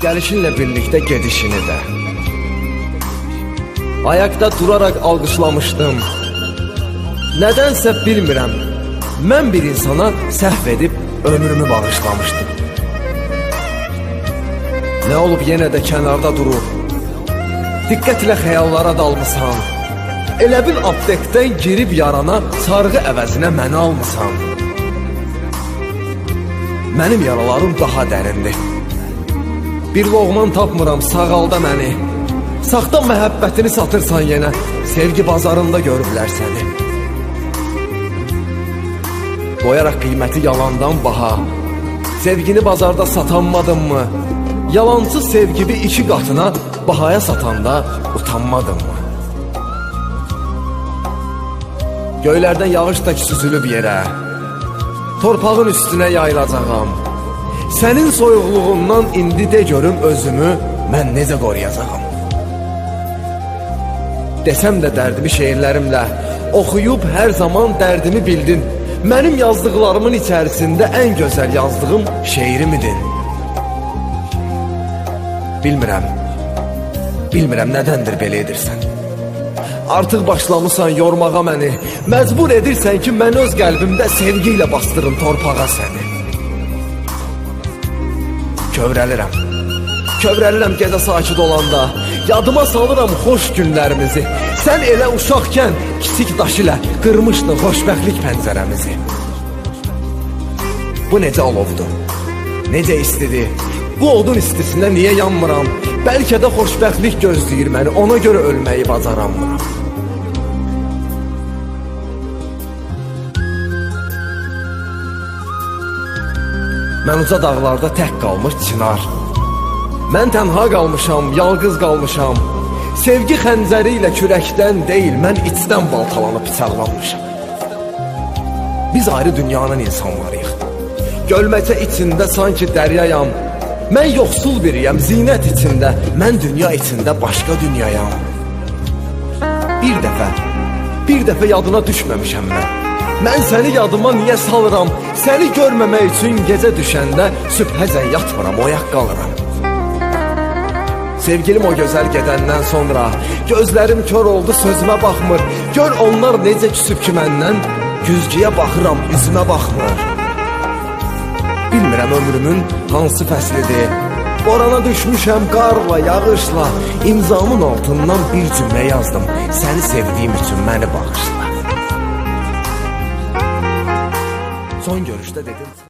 Gəlişinlə birlikdə gedişini də. Ayakta durarak alqışlamışdım. Nədənsə bilmirəm, mən bir insana səhv edib ömrümü bağışlamışdım. Nə olub yenə də kənarda durub, diqqətlə xəyallara dalmısan. Elə bil aptekdən girib yarana sarğı əvəzinə məni almısan. Mənim yaralarım daha dərindir. Bir loğman tapmıram, sağalda məni. Saxta məhəbbətini satırsan yenə, sevgi bazarında görürlər səni. Qoyaraq qiyməti yalandan baha, sevgini bazarda satanmadın mı? Yalancı sevgimi 2 qatına bahaya satanda utanmadın mı? Göylərdən yağış da süzülüb yerə, torpağın üstünə yayılacağam. Sənin soyuqluğundan indi de görüm özümü mən necə qoruyacağam. Desəm də dərdimi şeirlərimlə, oxuyub hər zaman dərdimi bildin. Mənim yazdıqlarımın içərisində ən gözəl yazdığım şeirimidir. Bilmirəm nədəndir belə edirsən. Artıq başlamısan yormağa məni, məcbur edirsən ki, mən öz qəlbimdə sevgi ilə bastırım torpağa səni. Kövrəlirəm gecə sakit olanda, yadıma salıram xoş günlərimizi. Sən elə uşaqkən kiçik daş ilə qırmışdın xoşbəxtlik pəncərəmizi. Bu necə olovdu, necə istidir, bu odun istisində niyə yanmıram? Bəlkə də xoşbəxtlik gözləyir məni, ona görə ölməyi bacaranmıram. Mən uca dağlarda tək qalmış çınar. Mən tənha qalmışam, yalqız qalmışam. Sevgi xəncəri ilə kürəkdən deyil, mən içdən baltalanıb bıçaqlanmışam. Biz ayrı dünyanın insanlarıyıq. Gölməcə içində sanki dəryayam. Mən yoxsul biriyəm, zinət içində. Mən dünya içində başqa dünyayam. Bir dəfə yadına düşməmişəm mən. Mən səni yadıma niyə salıram? Səni görməmək üçün gecə düşəndə sübhəcən yatmıram, oyaq qalıram. Sevgilim o gözəl gedəndən sonra gözlərim kör oldu, sözümə baxmır. Gör onlar necə küsüb ki məndən, güzgüyə baxıram, üzümə baxmır. Bilmirəm ömrümün hansı fəslidir. Borana düşmüşəm qarla, yağışla. İmzamın altından bir cümlə yazdım. Səni sevdiyim üçün məni bağışla. Son görüşdə dedim.